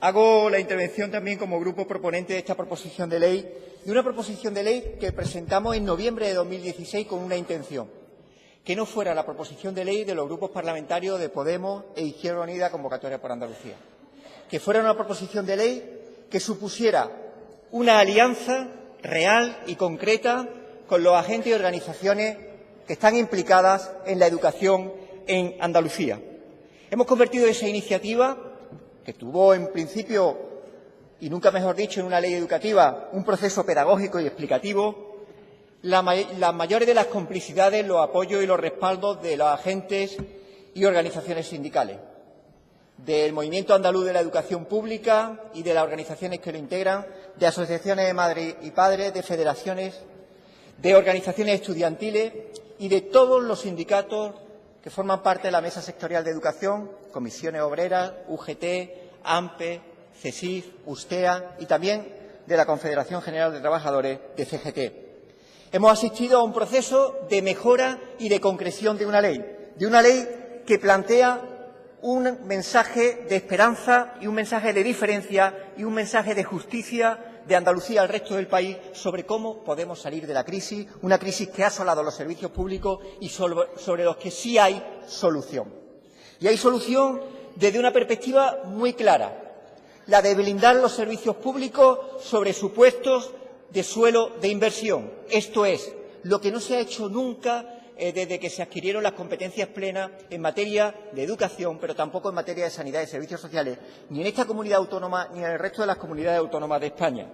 Hago la intervención también como grupo proponente de esta proposición de ley, de una proposición de ley que presentamos en noviembre de 2016 con una intención, que no fuera la proposición de ley de los grupos parlamentarios de Podemos e Izquierda Unida Convocatoria por Andalucía, que fuera una proposición de ley que supusiera una alianza real y concreta con los agentes y organizaciones que están implicadas en la educación en Andalucía. Hemos convertido esa iniciativa, que tuvo en principio, y nunca mejor dicho, en una ley educativa, un proceso pedagógico y explicativo, las mayores de las complicidades, los apoyos y los respaldos de los agentes y organizaciones sindicales, del Movimiento Andaluz de la Educación Pública y de las organizaciones que lo integran, de asociaciones de madres y padres, de federaciones, de organizaciones estudiantiles y de todos los sindicatos que forman parte de la Mesa Sectorial de Educación, Comisiones Obreras, UGT, AMPE, CESIF, USTEA y también de la Confederación General de Trabajadores de CGT. Hemos asistido a un proceso de mejora y de concreción de una ley que plantea un mensaje de esperanza y un mensaje de diferencia y un mensaje de justicia de Andalucía al resto del país sobre cómo podemos salir de la crisis, una crisis que ha asolado los servicios públicos y sobre los que sí hay solución. Y hay solución desde una perspectiva muy clara, la de blindar los servicios públicos sobre supuestos de suelo de inversión. Esto es, lo que no se ha hecho nunca desde que se adquirieron las competencias plenas en materia de educación, pero tampoco en materia de sanidad y servicios sociales, ni en esta comunidad autónoma ni en el resto de las comunidades autónomas de España.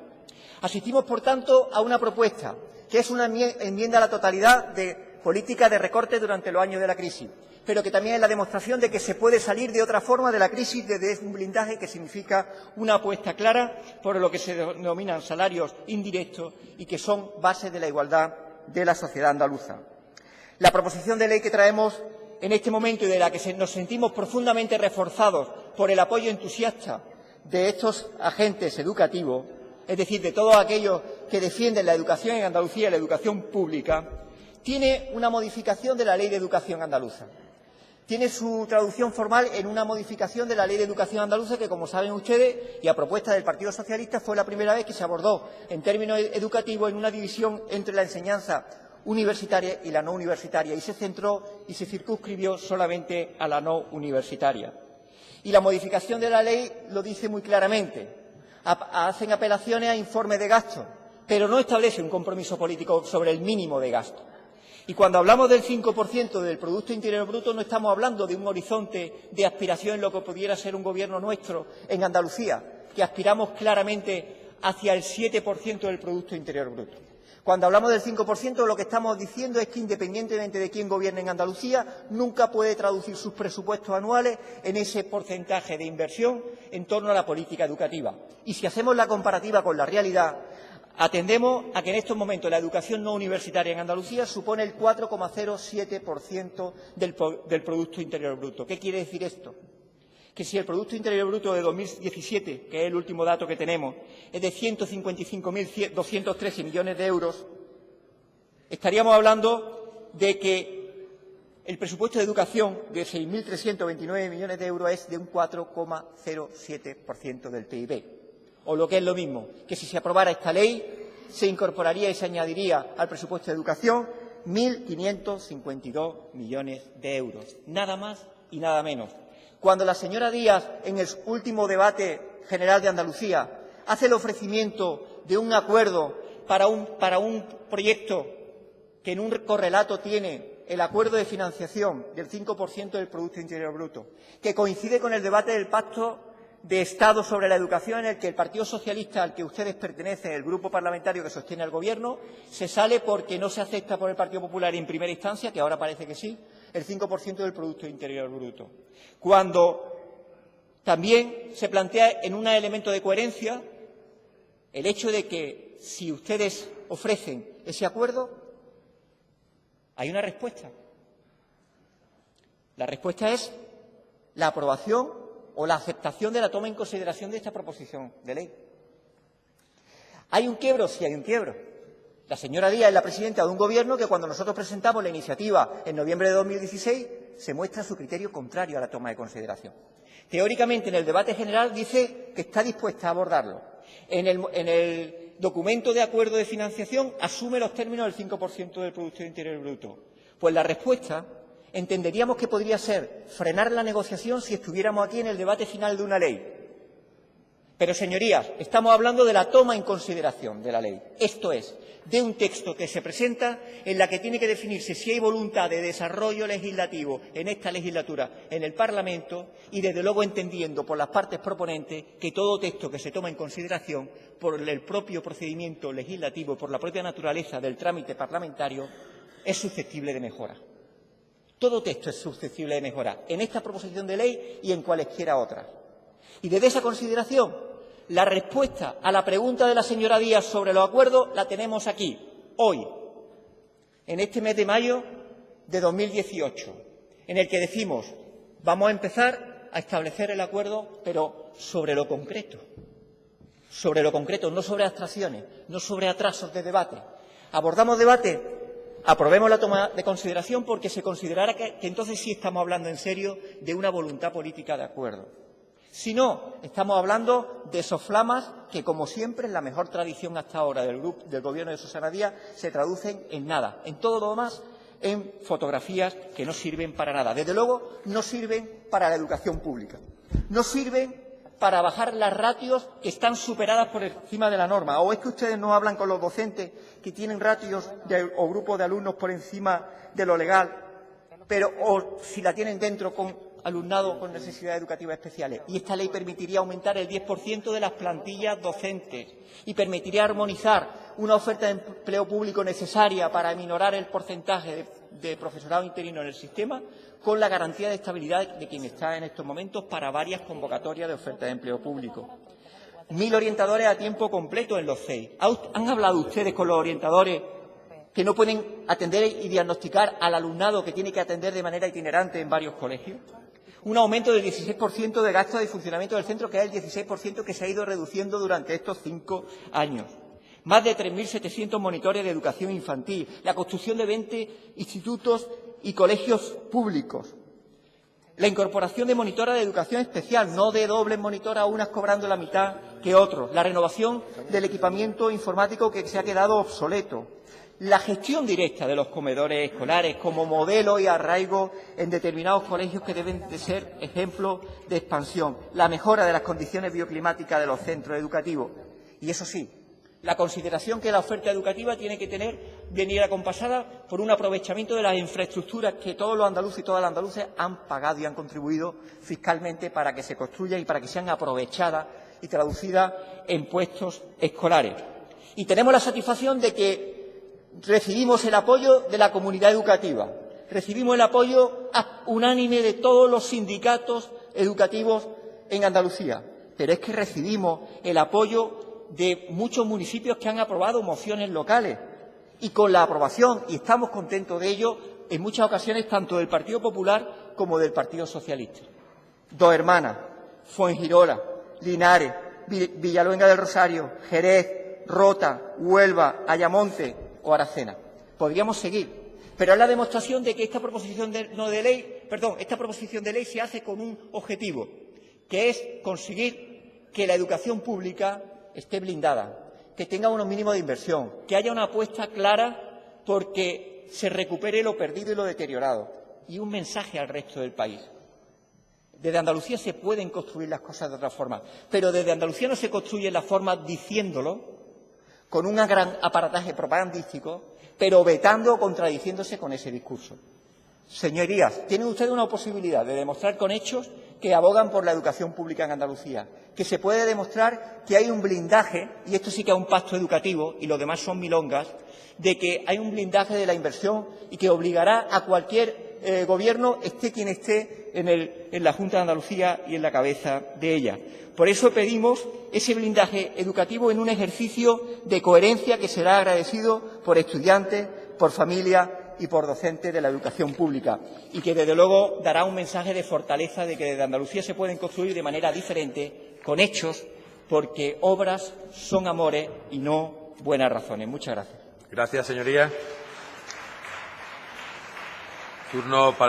Asistimos, por tanto, a una propuesta que es una enmienda a la totalidad de política de recorte durante los años de la crisis, pero que también es la demostración de que se puede salir de otra forma de la crisis desde un blindaje que significa una apuesta clara por lo que se denominan salarios indirectos y que son base de la igualdad de la sociedad andaluza. La proposición de ley que traemos en este momento y de la que nos sentimos profundamente reforzados por el apoyo entusiasta de estos agentes educativos, es decir, de todos aquellos que defienden la educación en Andalucía y la educación pública, tiene una modificación de la Ley de Educación andaluza. Tiene su traducción formal en una modificación de la Ley de Educación andaluza que, como saben ustedes, y a propuesta del Partido Socialista, fue la primera vez que se abordó en términos educativos en una división entre la enseñanza universitaria y la no universitaria, y se centró y se circunscribió solamente a la no universitaria. Y la modificación de la ley lo dice muy claramente. Hacen apelaciones a informes de gasto, pero no establece un compromiso político sobre el mínimo de gasto. Y cuando hablamos del 5% del Producto Interior Bruto, no estamos hablando de un horizonte de aspiración en lo que pudiera ser un gobierno nuestro en Andalucía, que aspiramos claramente hacia el 7% del Producto Interior Bruto. Cuando hablamos del 5%, lo que estamos diciendo es que, independientemente de quién gobierne en Andalucía, nunca puede traducir sus presupuestos anuales en ese porcentaje de inversión en torno a la política educativa. Y si hacemos la comparativa con la realidad, atendemos a que en estos momentos la educación no universitaria en Andalucía supone el 4,07% del Producto Interior Bruto. ¿Qué quiere decir esto? Que si el Producto Interior Bruto de 2017, que es el último dato que tenemos, es de 155.213 millones de euros, estaríamos hablando de que el presupuesto de educación de 6.329 millones de euros es de un 4,07% del PIB. O lo que es lo mismo, que si se aprobara esta ley, se incorporaría y se añadiría al presupuesto de educación 1.552 millones de euros. Nada más y nada menos. Cuando la señora Díaz, en el último debate general de Andalucía, hace el ofrecimiento de un acuerdo para un proyecto que en un correlato tiene el acuerdo de financiación del 5% del Producto Interior Bruto, que coincide con el debate del Pacto de Estado sobre la educación, en el que el Partido Socialista, al que ustedes pertenecen, el grupo parlamentario que sostiene al Gobierno, se sale porque no se acepta por el Partido Popular en primera instancia, que ahora parece que sí, el 5% del Producto Interior Bruto. Cuando también se plantea en un elemento de coherencia el hecho de que, si ustedes ofrecen ese acuerdo, hay una respuesta. La respuesta es la aprobación o la aceptación de la toma en consideración de esta proposición de ley. ¿Hay un quiebro? Sí, hay un quiebro. La señora Díaz es la presidenta de un Gobierno que, cuando nosotros presentamos la iniciativa en noviembre de 2016, se muestra su criterio contrario a la toma de consideración. Teóricamente, en el debate general dice que está dispuesta a abordarlo. En el documento de acuerdo de financiación asume los términos del 5% del Producto Interior Bruto. Pues la respuesta entenderíamos que podría ser frenar la negociación si estuviéramos aquí en el debate final de una ley. Pero, señorías, estamos hablando de la toma en consideración de la ley. Esto es, de un texto que se presenta en la que tiene que definirse si hay voluntad de desarrollo legislativo en esta legislatura en el Parlamento y, desde luego, entendiendo por las partes proponentes que todo texto que se toma en consideración por el propio procedimiento legislativo y por la propia naturaleza del trámite parlamentario es susceptible de mejora. Todo texto es susceptible de mejora en esta proposición de ley y en cualesquiera otras. Y desde esa consideración, la respuesta a la pregunta de la señora Díaz sobre los acuerdos la tenemos aquí, hoy, en este mes de mayo de 2018, en el que decimos vamos a empezar a establecer el acuerdo, pero sobre lo concreto, no sobre abstracciones, no sobre atrasos de debate. Abordamos debate, aprobemos la toma de consideración porque se considerará que entonces sí estamos hablando en serio de una voluntad política de acuerdo. Si no, estamos hablando de soflamas que, como siempre, en la mejor tradición hasta ahora del Gobierno de Susana Díaz, se traducen en nada. En todo lo demás, en fotografías que no sirven para nada. Desde luego, no sirven para la educación pública. No sirven para bajar las ratios que están superadas por encima de la norma. ¿O es que ustedes no hablan con los docentes que tienen ratios o grupos de alumnos por encima de lo legal, o si la tienen dentro con alumnado con necesidades educativas especiales? Y esta ley permitiría aumentar el 10% de las plantillas docentes y permitiría armonizar una oferta de empleo público necesaria para aminorar el porcentaje de profesorado interino en el sistema, con la garantía de estabilidad de quien está en estos momentos para varias convocatorias de oferta de empleo público. 1.000 orientadores a tiempo completo en los CEI. ¿Han hablado ustedes con los orientadores que no pueden atender y diagnosticar al alumnado que tiene que atender de manera itinerante en varios colegios? Un aumento del 16% de gastos de funcionamiento del centro, que es el 16% que se ha ido reduciendo durante estos 5 años. Más de 3.700 monitores de educación infantil, la construcción de 20 institutos y colegios públicos, la incorporación de monitoras de educación especial, no de dobles monitoras, unas cobrando la mitad que otros, la renovación del equipamiento informático que se ha quedado obsoleto, la gestión directa de los comedores escolares como modelo y arraigo en determinados colegios que deben de ser ejemplo de expansión, la mejora de las condiciones bioclimáticas de los centros educativos. Y eso sí, la consideración que la oferta educativa tiene que venir acompasada por un aprovechamiento de las infraestructuras que todos los andaluces y todas las andaluces han pagado y han contribuido fiscalmente para que se construyan y para que sean aprovechadas y traducidas en puestos escolares. Y tenemos la satisfacción de que recibimos el apoyo de la comunidad educativa, recibimos el apoyo unánime de todos los sindicatos educativos en Andalucía, pero es que recibimos el apoyo de muchos municipios que han aprobado mociones locales y con la aprobación, y estamos contentos de ello, en muchas ocasiones tanto del Partido Popular como del Partido Socialista. Dos Hermanas, Fuengirola, Linares, Villaluenga del Rosario, Jerez, Rota, Huelva, Ayamonte o Aracena. Podríamos seguir, pero es la demostración de que esta proposición de ley se hace con un objetivo, que es conseguir que la educación pública esté blindada, que tenga unos mínimos de inversión, que haya una apuesta clara porque se recupere lo perdido y lo deteriorado. Y un mensaje al resto del país. Desde Andalucía se pueden construir las cosas de otra forma, pero desde Andalucía no se construyen las formas diciéndolo, con un gran aparataje propagandístico, pero vetando o contradiciéndose con ese discurso. Señorías, tienen ustedes una posibilidad de demostrar con hechos que abogan por la educación pública en Andalucía, que se puede demostrar que hay un blindaje, y esto sí que es un pacto educativo y lo demás son milongas, de que hay un blindaje de la inversión y que obligará a cualquier gobierno, esté quien esté en la Junta de Andalucía y en la cabeza de ella. Por eso pedimos ese blindaje educativo en un ejercicio de coherencia que será agradecido por estudiantes, por familias y por docentes de la educación pública, y que, desde luego, dará un mensaje de fortaleza de que desde Andalucía se pueden construir de manera diferente, con hechos, porque obras son amores y no buenas razones. Muchas gracias. Gracias, señoría. Turno para